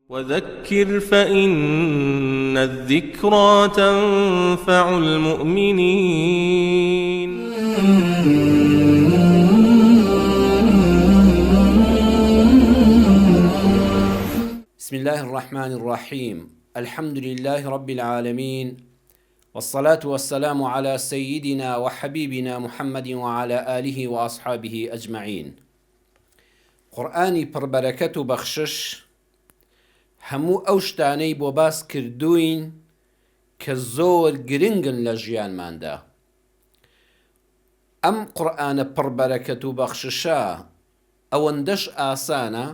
وذكر فإن الذكرى تنفع المؤمنين. بسم الله الرحمن الرحيم. الحمد لله رب العالمين، والصلاة والسلام على سيدنا وحبيبنا محمد وعلى آله وأصحابه أجمعين. قرآنی پڕبەرەکەت و بەخشش هەموو ئەو شتانەی بۆ باس کردوین کە زۆر گرنگن لە ژیانماندا. ئەم قورئانە پڕبەرەکەت و بەخششە ئەوەندەش ئاسانە،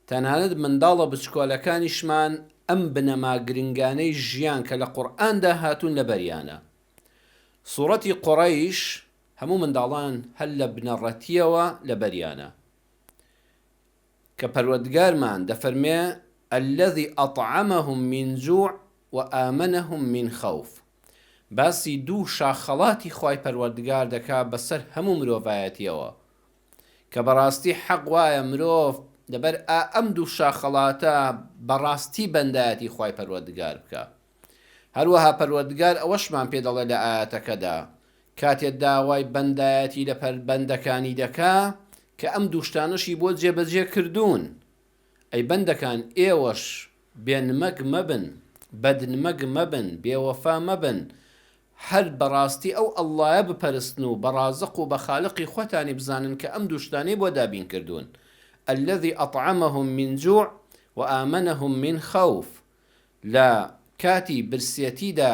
تەنانەت منداڵە بچکۆلەکانیشمان ئەم بنەما گرنگانەی ژیان کە لە قورئاندا هاتوون لە بەریانە. سوورەتی قوڕەیش هەموو منداڵان هەر لە بنەڕەتیەوە لە بەریانە کە پەروەردگارمان دەفەرمێ الذي أطعمهم من جوع وآمنهم من خوف. باسی دوو شاخەڵاتی خوای پەروەردگار دەکا بەسەر هەموو مرۆڤایەتیەوە کە بەڕاستی حەق وایە مرۆڤ لەبەر ئەم دوو شاخەڵاتە بەڕاستی بەندایەتی خوای پەروەردگار بکە. هەروەها پەروەردگار ئەوەشمان پێ دەڵێ لە ئاەتەکەدا کاتێک داوای بەندایەتی لە بەندەکانی دەکا کە ئەم دوو شتانەشی بۆ جێبەجێ کردوون. ئەی بەندەکان، ئێوەش بێنمەک مەبن، بەدنمەک مەبن، بێوەفا مەبن، هەر بەڕاستی ئەو ئەڵڵایە بپەرستن و بەڕازق و بە خالقی خۆتانی بزانن کە ئەم دوو شتانەی بۆ دابین کردوون. الذي أطعمهم من جوع وآمنهم من خوف. لە کاتی برسێتیدا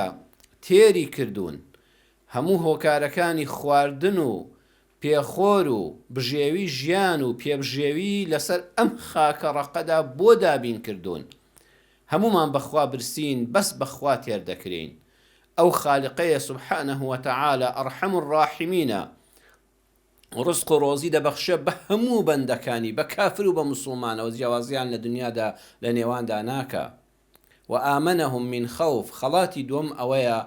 تێری کردوون هەموو هۆکارەکانی خواردن و پێخۆر و بژێوی ژیان و پێبژێوی لەسەر ئەم خاکە ڕەقەدا بۆ دابین کردوون. هەمومان بەخوا برسین، بەس بەخوا تێر دەکرین. ئەو خالقەیە سبحانه وتعالى ئەرحەم الراحمینە، ڕزق و ڕۆزی دەبەخشێ بە هەموو بەندەکانی، بە کافر و بە موسڵمانەوە، جیاوازیان لە دنیادا لە نێواندا ناکە. وآمنهم من خوف. خەڵاتی دووەم ئەوەیە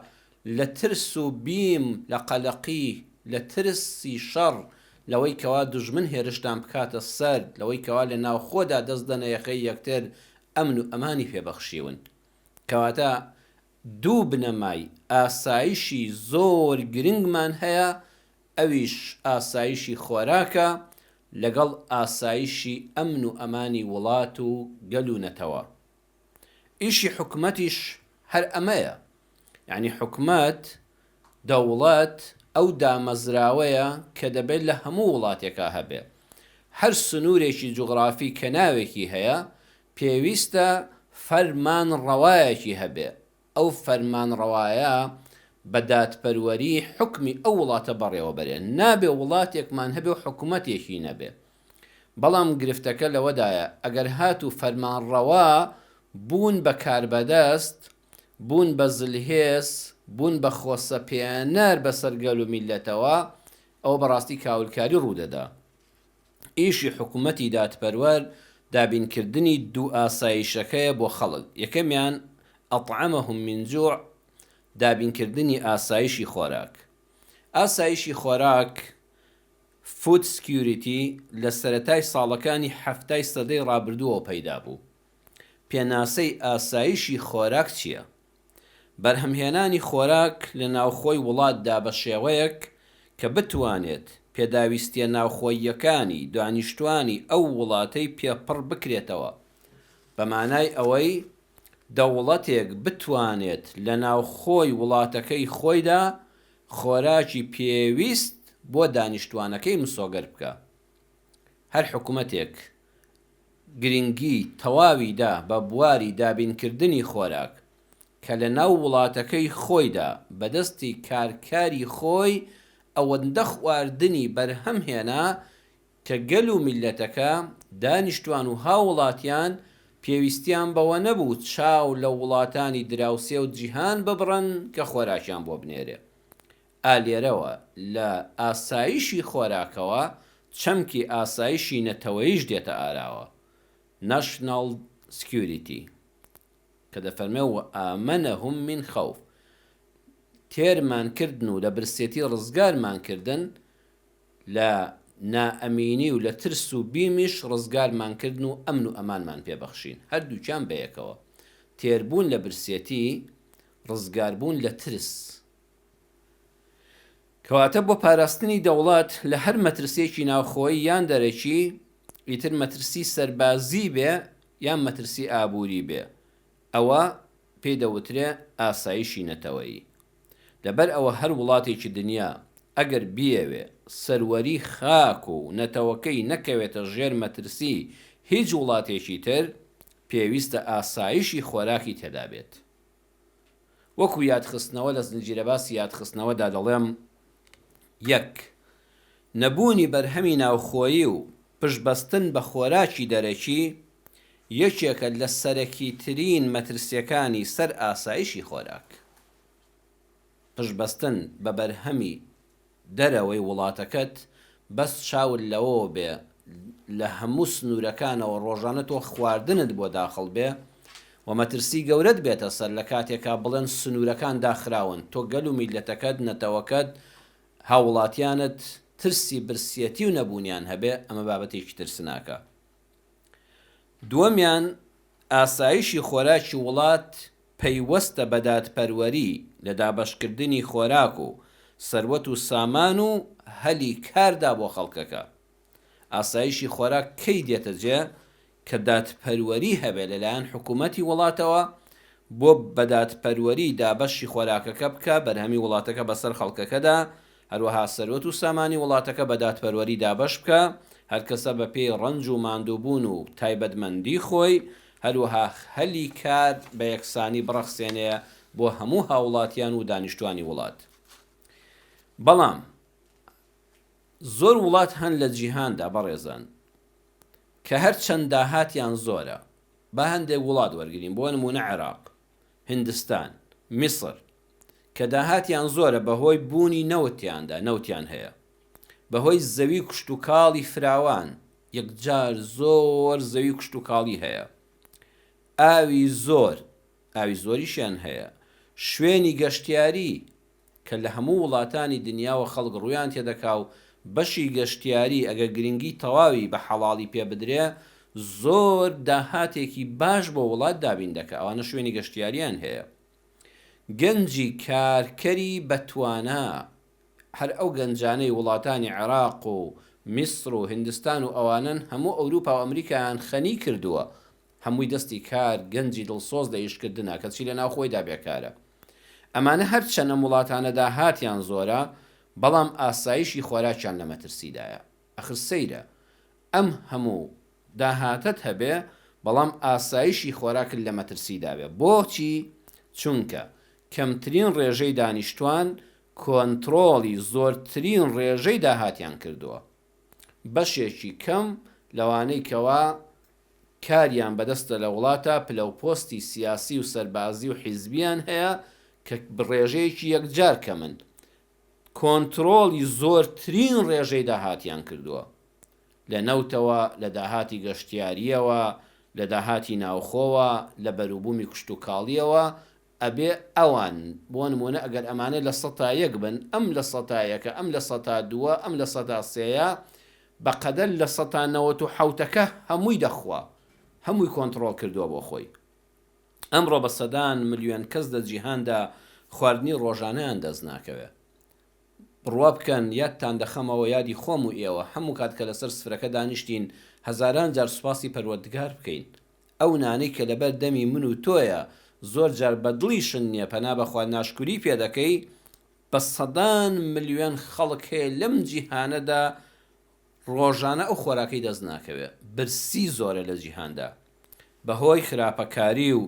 لە ترس و بیم، لە قەلەقی، لە ترسی شەڕ، لەوەی کەوا دوژمن هێرشتان بکاتە سەر، لەوەی کەوا لە ناو خۆدا دەست دەنە یەخەی یەکتر، ئەمن و ئەمانی پێبەخشیون. کەواتە دوو بنەمای ئاسایشی زۆر گرنگمان هەیە، ئەویش ئاسایشی خۆراکە لەگەڵ ئاسایشی ئەمن و ئەمانی وڵات و گەل و نەتەوە. ئیشی حکومەتیش هەر ئەمەیە، یعنی حکومەت، دەوڵەت ئەو دامەزراوەیە کە دەبێت لە هەموو وڵاتێکا هەبێ. هەر سنوورێکی جوغرافی کە ناوێکی هەیە پێویستە فەرمان ڕەوایەکی هەبێ. ئەو فەرمان ڕەوایە بە دادپەروەری حکمی ئەو وڵاتە بەڕێوە بەرێ. نابێ وڵاتێکمان هەبێ و حکومەتێکی نەبێ. بەڵام گرفتەکە لەوەدایە ئەگەر هات و فەرمان ڕەوا بوون بە کاربەدەست، بوون بە زلهێز، بوون بە خۆسەپێنەر بەسەر گەل و میلەتەوە، ئەو بەڕاستی کاولکاری ڕوودەدا. ئیشی حکومەتی دادپەروەر دابینکردنی دوو ئاسایشەکەیە بۆ خەڵک. یەکەمیان ئەطعەمەهم من جوع، دابینکردنی ئاسایشی خۆراک. ئاسایشی خۆراک، فود سکیوریتی، لە سەرەتای ساڵەکانی هەفتای سەدەی ڕابردووەوە پەیدا بوو. پێناسەی ئاسایشی خۆراک چییە؟ بەرهەمهێنانی خۆراک لە ناوخۆی وڵاتدا بە شێوەیەک کە بتوانێت پێداویستیە ناوخۆییەکانی دانیشتوانی ئەو وڵاتەی پێپڕ بکرێتەوە. بە مانای ئەوەی دەوڵەتێک بتوانێت لە ناوخۆی وڵاتەکەی خۆیدا خۆراکی پێویست بۆ دانیشتوانەکەی مسۆگەر بکە. هەر حکومەتێک گرنگی تەواویدا بە بواری دابینکردنی خۆراک کە لە ناو وڵاتەکەی خۆیدا بەدەستی کارکاری خۆی ئەوەندە خواردنی بەرهەم هێنا کە گەل و میلەتەکە، دانیشتوان و هاوڵاتیان پێویستیان بەوە نەبوو چاو لە وڵاتانی دراوسێ و جیهان ببڕن کە خۆراکیان بۆ بنێرێ. ئالێرەوە لە ئاسایشی خۆراکەوە چەمکی ئاسایشی نەتەوەییش دێتە ئاراوە، ناشنال سکیوریتی، کە دەفەرمێ وآمنهم من خوف. تێرمان کردن و لە برسێتی ڕزگارمان کردن لە نائەمینی و لە ترس و بیمیش ڕزگارمانکردن و ئەمن و ئەمانمان پێبەخشین هەردووکیان بەیەکەوە تێربوون لە برسێتی ڕزگاربوون لە ترس کەواتە بۆ پاراستنی دەوڵات لە هەر مەترسێکی ناوخۆیی یان دەرەکی ئیتر مەترسی سەربازی بێ یان مەترسی ئابووری بێ ئەوە پێی دەوترێ ئاسایشی نەتەوەیی لەبەر ئەوە هەر وڵاتێکی دنیا ئەگەر بیەوێ سەروەری خاک و نەتەوەکەی نەکەوێتە ژێر مەترسی هیچ وڵاتێکی تر پێویستە ئاسایشی خۆراکی تێدا بێت وەکو یادخستنەوە لە زنجیرە باسی یادخستنەوەدا دەڵێم یەک نەبوونی بەرهەمی ناوخۆیی و پشتبەستن بە خۆراکی دەرەکی یەکێکە لە سەرەکی ترین مەترسیەکانی سەر ئاسایشی خۆراک پشتبەستن بە بەرهەمی دەرەوەی وڵاتەکەت بەس چاول لەوە بێ لە هەموو سنوورەکانەوە ڕۆژانە تۆ خواردنت بۆ داخڵ بێ و مەترسی گەورەت بێتە سەر لە کاتێکا بڵێن سنوورەکان داخراون تۆ گەل و میلەتەکەت نەتەوەکەت هاوڵاتیانت ترسی برسیەتی و نەبوونیان هەبێ ئەمە بابەتێکی ترسناکە دووەمیان ئاسایشی خۆراکی وڵات پەیوەستە بە دادپەروەری لە دابەشکردنی خۆراک و سەروەت و سامان و هەلی کاردا بۆ خەڵکەکە ئاسایشی خۆراک کەی دێتە جێ کە دادپەروەری هەبێ لەلایەن حکوومەتی وڵاتەوە بۆ بەدادپەروەری دابەشی خۆراکەکە بکە بەرهەمی وڵاتەکە بەسەر خەڵکەکەدا هەروەها سەروەت و سامانی وڵاتەکە بە دادپەروەری دابەش بکە هەر کەسە بە پێی ڕەنج و ماندووبوون و تایبەتمەندی خۆی هەروەها هەلی کار بە یەکسانی بڕەخسێنەیە بۆ هەموو هاوڵاتیان و دانیشتوانی وڵات بەڵام زۆر وڵات هەن لە جیهاندا بەڕێزان کە هەر چەند داهاتیان زۆرە با هەندێک وڵات وەرگرین بۆ نمونە عێراق هیندستان میسر کە داهاتیان زۆرە بەهۆی بوونی نەوتیان هەیە بەهۆی زەوی کشت و کاڵی فراوان یەکجار زۆر زەوی کشت و کاڵی هەیە ئاوی زۆریشیان هەیە شوێنی گەشتیاری کە لە هەموو وڵاتانی دنیاوە خەڵک ڕوویان تێدەکا و بەشی گەشتیاری ئەگە گرنگی تەواوی بە حەڵاڵی پێ بدرێ زۆر داهاتێکی باش بۆ وڵات دابین دەکە ئەوانە شوێنی گەشتیاریان هەیە گەنجی کارکەری بەتوانە هەر ئەو گەنجانەی وڵاتانی عێراق و میسر و هیندستان و ئەوانن هەموو ئەوروپا و ئەمریکایان خەنی کردووە هەمووی دەستی کار گەنجی دڵسۆز لە ئیشکردنە کەچی لە ناو خۆیدا بێکارە ئەمانە هەر چەنە وڵاتانە داهاتیان زۆرە بەڵام ئاسایشی خۆراکیان لە مەترسیدایە ئەخر سەیرە ئەم هەموو داهاتت هەبێ بەڵام ئاسایشی خۆراکت لە مەترسیداوێ بۆچی چونکە کەمترین ڕێژەی دانیشتوان کۆنتڕۆڵی زۆرترین ڕێژەی داهاتیان کردووە بەشێکی کەم لەوانەی کەوا کاریان بەدەستە لە وڵاتە پلەپۆستی سیاسی و سەربازی و حیزبیان هەیە کە ڕێژەیەکی یەکجار کەمن کۆنتڕۆڵی زۆرترین ڕێژەی داهاتیان کردووە لە نەوتەوە لە داهاتی گەشتیاریەوە لە داهاتی ناوخۆوە لە بەروبوومی کشت و کاڵیەوە ئەبێ ئەوان بۆ نمونە ئەگەر ئەمانە لە 100 بن ئەم لە 100 ئەم لە 102 ئەم لە 103 بەقەدەر لە 197 هەمووی دەخوا هەمووی کۆنتڕۆڵ کردووە بۆ خۆی ئەمڕۆ بە سەدان ملیۆن کەس لە جیهاندا خواردنی ڕۆژانەیان دەست ناکەوێت بڕوا بکەن یادتان دەخەمەوە یادی خۆم و ئێوە هەموو کات کە لەسەر سفرەکە دانیشتین هەزاران جار سوپاسی پەروەردگار بکەین ئەو نانەی کە لەبەر دەمی من و تۆیە زۆر جار بەدڵیشن نییە پەنا بەخوا ناشکوری پێ دەکەی بە سەدان ملیۆن خەڵک هەیە لەم جیهانەدا ڕۆژانە ئەو خۆراکەی دەست ناکەوێت برسی زۆرە لە جیهاندا بەهۆی خراپەکاری و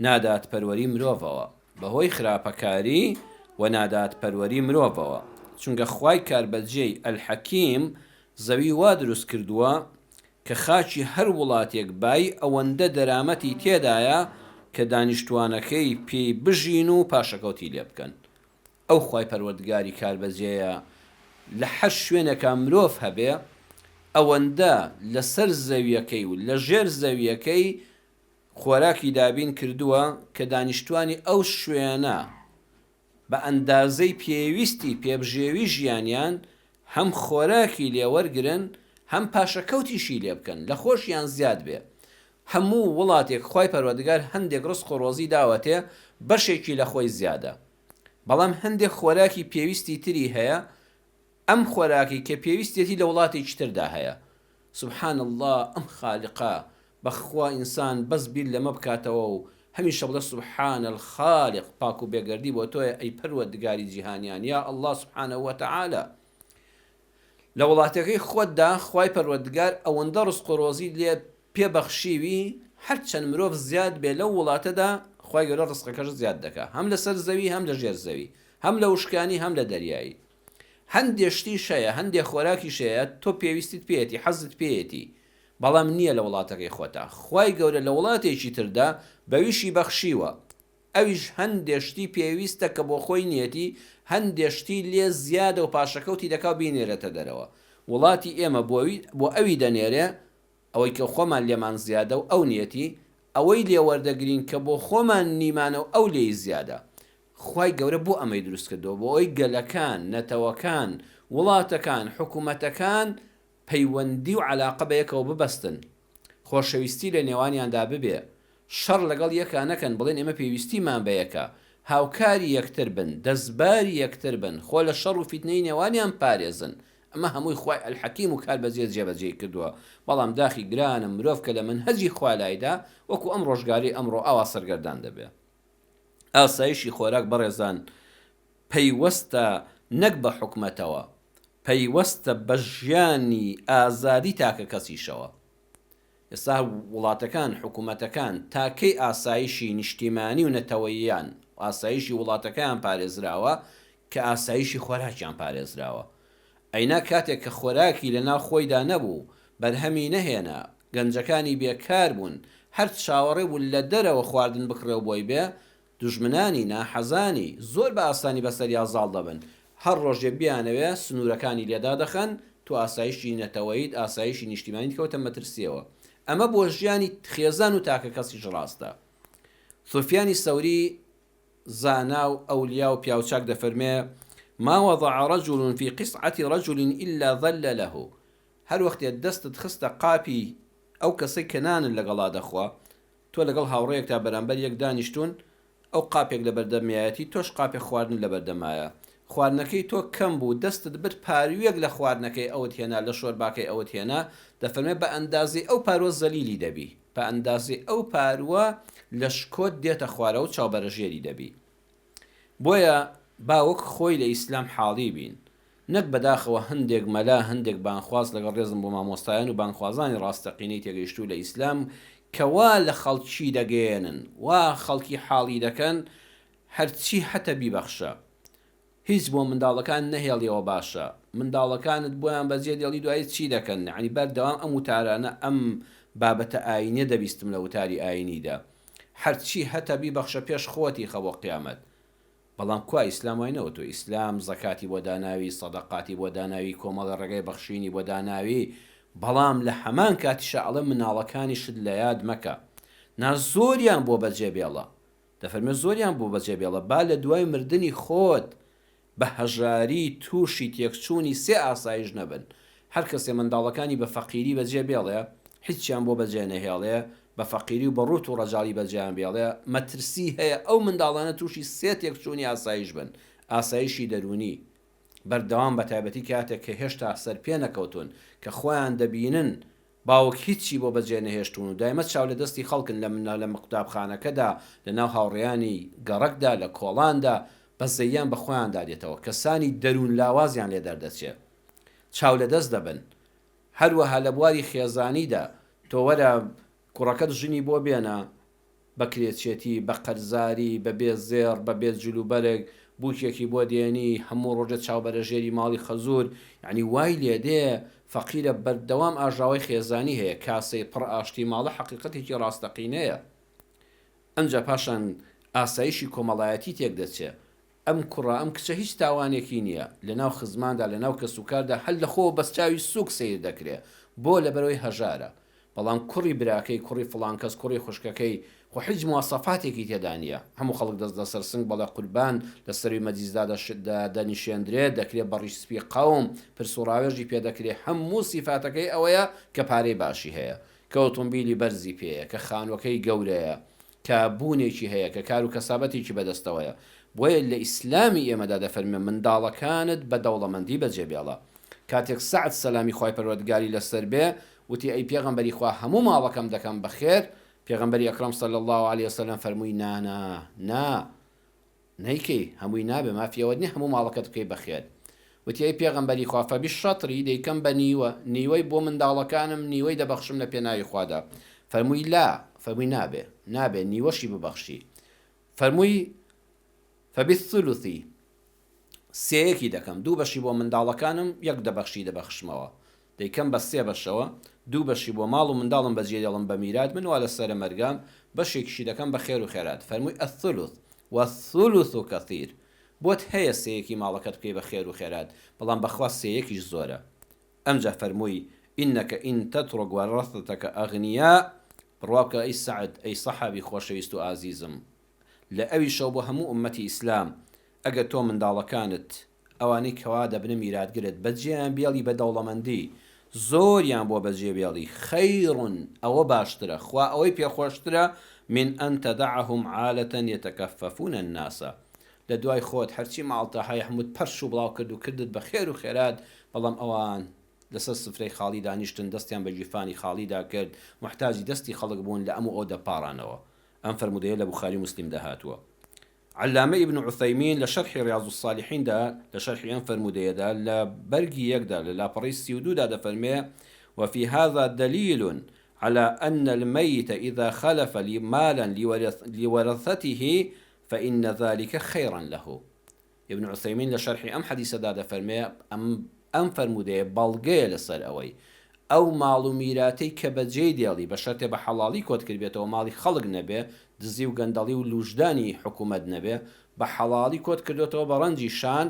نادادپەروەری مرۆڤەوە بەهۆی خراپەکاری و نادادپەروەری مرۆڤەوە چونکە خوای کاربەجێی ئەلحەکیم زەوی وا دروست کردووە کە خاچی هەر وڵاتێک بای ئەوەندە دەرامەتی تێدایە کە دانیشتوانەکەی پێی بژین و پاشەکەوتی لێ بکەن ئەو خوای پەروەردگاری کاربەجێیە لە هەر شوێنێکە مرۆڤ هەبێ ئەوەندە لەسەر زەویەکەی و لە ژێر زەویەکەی خۆراکی دابین کردووە کە دانیشتوانی ئەو شوێنە بە ئەندازەی پێویستی پێبژێوی ژیانیان هەم خۆراکی لێوەرگرن هەم پاشەکەوتیشی لێ بکەن لە خۆشیان زیاد بێ. هەموو وڵاتێک خی پەروەردگار هەندێک ڕست خۆڕۆزی داوەتێ بەشێکی لە خۆی زیادە، بەڵام هەندێک خۆراکی پێویستی تری هەیە، ئەم خۆراکی کە پێویستێتی لە وڵاتێکی تردا هەیە. سبحان الله، ئەم خالقا بەخوا ئینسان بەس بیر لەمە بکاتەوە و هەمیشە بڵێ سبحان الخالق، پاک و بێگەردی بۆ تۆیە ئەی پەروەردگاری جیهانیان، یا الله سبحانه وتعالى. لە وڵاتەکەی خۆتدا خوای پەروەردگار ئەوەندە ڕزق و ڕۆزی لێ پێبەخشیوی، هەرچەند مرۆڤ زیاد بێ لەو وڵاتەدا خوای گەورە ڕزقەکەش زیاد دەکات، هەم لەسەر زەوی هەم لە ژێر زەوی، هەم لە وشکانی هەم لە دەریایی. هەندێک شتی شەیە، هەندێک خۆراکی شەیە تۆ پێویستیت پێێتی، حەزت پێێتی، بەڵام نییە لە وڵاتەکەی خۆتا. خوای گەورە لە وڵاتێکی تردا بەویشی بەخشیوە، ئەویش هەندێشتی پێویستە کە بۆ خۆی نیەتی، هەندێشتی لێ زیادە و پاشەکەوتی دەکا بینێرێتە دەرەوە. وڵاتی ئێمە بۆ ئەوی دەنێرێ ئەوەی کە خۆمان لێمان زیادە و ئەو نیەتی، ئەوەی لێوەردەگرین کە بۆ خۆمان نیمانە و ئەو لێی زیادە. خوای گەورە بۆ ئەمەی دروست کردەوە، بۆ ئەوی گەلەکان، نەتەوەکان، وڵاتەکان، حکوومەتەکان پەیوەندی و عەلاقە بەیەکەوە ببەستن، خۆشەویستی لە نێوانیاندا ببێ، شەڕ لەگەڵ یەکان نەکەن، بڵێن ئێمە پێویستیمان بەیەکە، هاوکاری یەکتر بن، دەستباری یەکتر بن، خۆ لە شەڕ و فیتنەی نێوانیان پارێزن. ئەمە هەمووی خوای الحەکیم و کاربەجێ جێبەجێ کردووە. بەڵام داخی گرانم مرۆڤ کە لە منهەجی خوا لایدا وەکو ئەم ڕۆژگاری ئەمڕۆ ئاوا سەرگەردان دەبێ. ئاسایشی خۆراک بەڕێزان پەیوەستە نەک بە حکومەتەوە، پەیوەستە بە ژیانی ئازادی تاکە کەسیشەوە. ئێستا وڵاتەکان، حکوومەتەکان تاکەی ئاسایشی نیشتیمانی و نەتەوەییان، ئاسایشی وڵاتەکەیان پارێزراوە کە ئاسایشی خۆراکیان پارێزراوە. ئەینا کاتێک کە خۆراکی لە ناو خۆیدا نەبوو، بەرهەمی نەهێنا، گەنجەکانی بێکار بوون، هەر چاوەڕێ بوون لە دەرەوە خواردن بکڕێو بۆی بێ، دوژمنانی ناحەزانی زۆر بە ئاسانی بەسەریا زاڵ دەبن، هەر ڕۆژێ بیانەوێ سنوورەکانی لێدا دەخەن، تو ئاسایشی نەتەوەیت، ئاسایشی نیشتیمانی کەوتە مەترسیەوە. ئەمە بۆ ژیانی خێزان و تاکە کەسیش ڕاستە. سوفیانی سەوری زانا و ئەولیا و پیاوچاک دەفەرمێ: ما وضع رجل في قصعة رجل إلا ظل له. هەر وەختێ دەستت خستە قاپی ئەو کەسەی کەنانن لەگەڵا دەخوا، تۆ لەگەڵ هاوڕێیەکتا بەرامبەر یەک دانیشتون، ئەو قاپێک لە بەردەمیایەتی، تۆش قاپێک خواردن لە بەردەمایە، خواردنەکەی تۆ کەم بوو، دەستت برد پارویەک لە خواردنەکەی ئەوت هێنا، لە شۆرباکەی ئەوت هێنا، دەفەرمێ بە ئەندازی ئەو پاروە زەلیلی دەبی، بە ئەندازی ئەو پاروە لە شکۆت دێتە خوارە و چاوبەرەژێری دەبی. بۆیە باوەک خۆی لە ئیسلام حاڵی بین، نەک بەداخەوە هەندێک مەلا، هەندێک بانخواز لەگەڵ ڕێزم بۆ مامۆستایان و بانخوازانی ڕاستەقینەی تێگەیشتوو لە ئیسلام کەوا لە خەڵکی دەگەێنن، وا خەڵکی حاڵی دەکەن، هەرچی هەتە بیبەخشە، هیچ بۆ منداڵەکان نەهێڵیەوە باشە، منداڵەکانت بۆیان بەجێ دێڵی دوایی چی دەکەن، یعنی بەردەوام ئەم وتارانە، ئەم بابەتە ئاینیە دەبیستم لە وتاری ئاینیدا، هەرچی هەتە بیبەخشە پێش خۆتی خەوە قیامەت. بەڵام کوا ئیسلام وای نەوتۆ، ئیسلام زەکاتی بۆ داناوی، سەدەقاتی بۆ داناوی، کۆمەڵە ڕێگەی بەخشینی بۆ داناوی، بەڵام لە هەمان کاتیشە ئەڵە مناڵەکانی شت لە یاد مەکە، نا زۆریان بۆ بەجێ بێڵە، دەفەرمێ زۆریان بۆ بەجێ بێڵە، با لە دوای مردنی خۆت بە هەژاری تووشی تێکچوونی سێ ئاسایش نەبن. هەر کەسێ منداڵەکانی بە فەقیری بەجێ بێڵێ، هیچیان بۆ بەجێ نەهێڵێ، بە فەقیری و بە ڕوت و ڕەجاڵی بەجێیان بێڵێ، مەترسی هەیە ئەو منداڵانە تووشی سێ تێکچوونی ئاسایش بن، ئاسایشی دەرونی، بەردەوام بە تایبەتی کاتێک کە هێشتا سەر پێ نەکەوتون، کە خۆیان دەبینن باوک هیچی بۆ بەجێ نەهێشتون و دایمە چاو لە دەستی خەڵکن لە قوتابخانەکەدا، لە ناو هاوڕێیانی گەڕەکدا، لە کۆڵاندا، بە زەیان بە خۆیان دادێتەوە، کەسانی دەروون لاوازیان لێ دەردەچێت، چاو لە دەست دەبن. هەروەها لە بواری خێزانیدا تۆ وەرە کوڕەکەت ژنی بۆ بێنە بە کرێچێتی، بە قەرزاری، بە بێ زێڕ، بە بێت جلوبەرێک، بووکێکی بۆ دێنی، هەموو ڕۆژێت چاوبەرەژێری ماڵی خەزور، یعنی وای لێدێ فەقیرە، بەردەوام ئاژاوی خێزانی هەیە، کاسەی پڕ ئاشتی ماڵە، حەقیقەتێکی ڕاستەقینەیە. ئەمجا پاشان ئاسایشی کۆمەڵایەتی تێک دەچێت. ئەم کوڕە ئەم کچە هیچ تاوانێکی نییە، لە ناو خزماندا، لە ناو کەسوکاردا هەل لە خۆ بەسچاوی سوک سیر دەکرێت بۆ لەبەرەوەی هەژارە، بەڵام کوڕی براکەی، کوڕی فڵان کەس، کوڕی خوشکەکەی خۆ هیچ مواصفاتێکی تێدا نیە هەموو خەڵک دەست لەسەر سنگ بەڵێ قوربان لە سەروی مەجلیسدا دەنیشێندرێت دەکرێت بەڕیش سپی قەوم پرسوڕاوێژی پێدەکرێت هەموو سیفاتەکەی ئەوەیە کە پارەی باشی هەیە کە ئۆتۆمبیلی بەرزی پێەیە کە خانوەکەی گەورەیە کە بوونێکی هەیە کە کار و کەسابەتێکی بەدەستەوەیە بۆیە لە ئیسلامی ئێمەدا دەفەرمێ منداڵەکانت بە دەوڵەمەندی بەجێبێڵە کاتێک سعد سەلامی خوای پەروەردگاری لەسەر بێ وتی ئەی پێغەمبەری خوا هەموو ماڵەکەم دەکەم بەخێر پێغەمبەری ئەکرەم صلی الله عليه وسلم فەرمووی نا نەیکەی هەمووی نابێ مافیەوە نیە هەموو ماڵەکەت بکەی بەخێر وتی ئەی پێغەمبەری خوا فەبیشەطری دەیکەم بە نیوەی بۆ منداڵەکانم نیوەی دەبەخشم لە پێناوی خوادا فەرمووی فەرمووی نابێ نیوەشی ببەخشی فەرمووی فەبیثلثی سێیەکی دەکەم دوو بەشی بۆ منداڵەکانم یەک دەبەخشمەوە دەیکەم بە سێ بەشەوە دوو بەشی بۆ ماڵ و منداڵم بەجێ دێڵم بە میرات من وا لە سەرە مەرگام بەشێکیشی دەکەم بە خێر و خێرات فەرمووی الثلث والثلث كثير بۆت هەیە سێیەکی ماڵەکەت بکەی بە خێر و خێرات بەڵام بەخوا سێیەکیش زۆرە ئەمجا فەرمووی إنك إن تترك ورثتك أغنياء بڕوابکە ئەی سعد ئەی سەحابی خۆشەویست و ئازیزم لە ئەوی شەو بۆ هەموو ئومەتی ئیسلام ئەگەر تۆ منداڵەکانت ئەوانەی کەوا دەبنە میراتگرت بەجێیان بێڵی بە دەوڵەمەندی زۆریان بۆ بەجێ بێڵی خەیڕون ئەوە باشترە خوا ئەوەی پێخۆشترە من ئەن تەدەعهم عالەة يتكففون الناس لە دوای خۆت هەرچی ماڵتە هەیە هەمووت پەرش و بڵاو کرد و کردت بە خێر و خێرات بەڵام ئەوان لەسەر سفرەی خاڵی دانیشتن دەستیان بە جیفانی خاڵیدا کرد محتاجی دەستی خەڵک بوون لە ئەموو ئەو دەپاڕانەوە ئەم فەرمودەیە لە بوخاری مسلم دەهاتووە علامة ابن عثيمين لشرح رياض الصالحين دا لشرح فرمودية دا لبرقي يقدا للاپري السيودو دا فرمي وفي هذا دليل على أن الميت إذا خلف مالا لورثته فإن ذلك خيرا له ابن عثيمين لشرح حديث دا فرمي أم فرمودية بلغي لسر أوي ئەو ماڵ و میراتەی کە بەجێی دێڵی بە شەرتێ بە حەڵاڵی کۆت کردبێتەوە ماڵی خەڵک نەبێ دزی و گەندەڵی و لوژدانی حکوومەت نەبێ بە حەڵاڵی کۆت کردوێتەوە بە ڕەنجی شان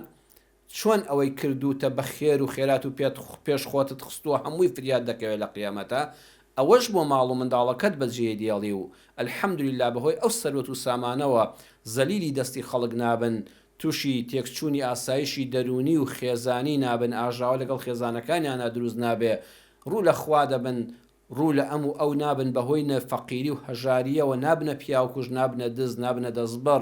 چۆن ئەوەی کردوتە بە خێر و خێرات و پێش خۆتت خستووە هەمووی فریاد دەکەوێت لە قیامەتە ئەوەش بۆ ماڵ و منداڵەکەت بەجێ دێڵی و ئەلحەمدولیلا بەهۆی ئەو سەروەت و سامانەوە زەلیلی دەستی خەڵک نابن تووشی تێکچوونی ئاسایشی دەرونی و خێزانی نابن ئاژاوە لەگەڵ خێزانەکانیانە دروست نابێ ڕوو لە خوا دەبن ڕوو لە ئەم و ئەو نابن بەهۆی نەفەقیری و هەژاریەوە نابنە پیاوکوژ نابنە دز نابنە دەستبەر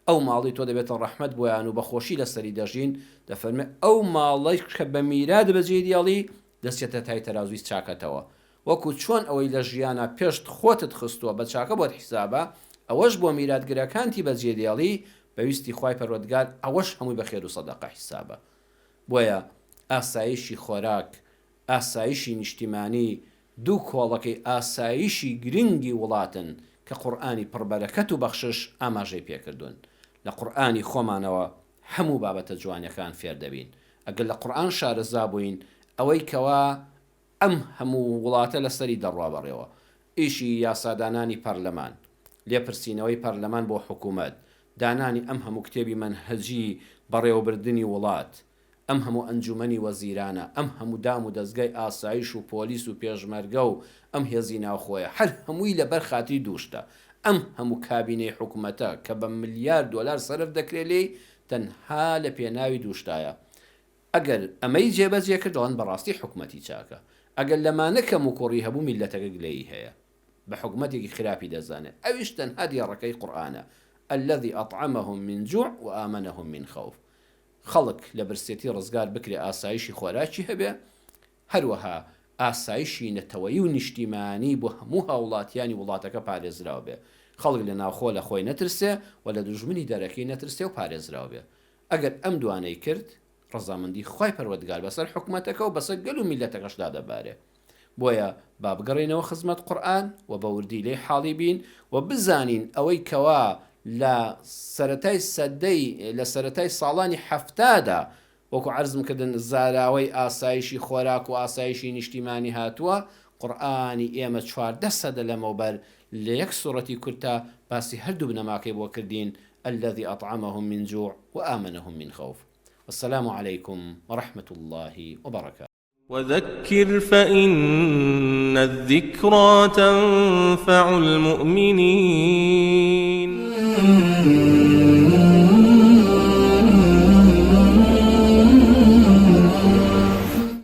ئەو ماڵی تۆ دەبێتە ڕەحمەت بۆیان و بەخۆشی لەسەری دەژین دەفەرمێ ئەو ماڵی کە بە میرات بەجێ دێڵی دەستێتە تای تەرازوی چاکەتەوە وەکو چۆن ئەوەی لە ژیانە پێشت خۆتت خستووە بە چاکە بۆت حیسابە ئەوەش بۆ میراتگرەکانتی بەجێ دێڵی بەویستی خوای پەروەردگار ئەوەش هەمووی بە خێر و سەدەقە حیسابە بۆیە ئاسایشی خۆراک ئاسایشی نیشتیمانی دوو کۆڵەکەی ئاسایشی گرنگی وڵاتن کە قورئانی پڕبەرەکەت و بەخشش ئاماژەی پێکردوون لە قورئانی خۆمانەوە هەموو بابەتە جوانیەکان فێر دەبین ئەگەر لە قورئان شارەزا بووین ئەوەی کەوا ئەم هەموو وڵاتە لەسەری دەڕوا بەڕێوە ئیشی یاسادانانی پەرلەمان لێپرسینەوەی پەرلەمان بۆ حکوومەت دانانی ئەم هەموو کتێبی منهەجی بەڕێوەبردننی وڵات ئەم هەموو ئەنجومەنی وەزیرانە ئەم هەموو دام و دەستگای ئاسایش و پۆلیس و پێشمەرگە و ئەم هێزی ناوخۆیە هەر هەمووی لەبەر خاتری دووشتە ئەم هەموو کابینەی حکوومەتە کە بە ملیار دۆلار سەرف دەکرێت لێی تەنها لە پێناوی دووشتایە ئەگەر ئەمەی جێبەجێ کردەوەن بەڕاستی حکوومەتی چاکە ئەگەر لەمانە کەم و کوڕی هەبوو میلەتەکە گلەیی هەیە بە حکوومەتێکی خراپی دەزانێت ئەویش تەنها دیێڕەکەی قورئانە الذي أطعمهم من جوع وآمنهم من خوف خەڵک لە برسێتی ڕزگار بکرێ ئاسایشی خۆراکی هەبێ هەروەها ئاسایشی نەتەوەیی و نیشتیمانی بۆ هەموو هاوڵاتیانی وڵاتەکە پارێزراو بێ خەڵک لە ناوخۆ لە خۆی نەترسێ و لە دوژمنی دەرەکەی نەترسێ و پارێزراو بێ ئەگەر ئەم دوانەی کرد ڕەزامەندی خوای پەروەردگار بەسەر حکوومەتەکە و بەسەر گەل و میلەتەکەشدا دەبارێ بۆیە با بگەڕێنەوە خزمەت قورئان و بە وردی لێی حاڵی بین و بزانین ئەوەی کەوا لە سەرەتای ساڵانی هەفتادا وەکو عەرزم کردن زاراوەی ئاسایشی خۆراک و ئاسایشی نیشتیمانی هاتووە قورئانی ئێمە 14% لەمەوبەر لە یەک سوورەتی کورتە باسی هەردوو بنەماکەی بۆ کردین الذي أطعمهم من جوع وآمنهم من خوف والسلام عليكم ورحمة الله وبركاته وذكر فإن الذكرى تنفع المؤمنين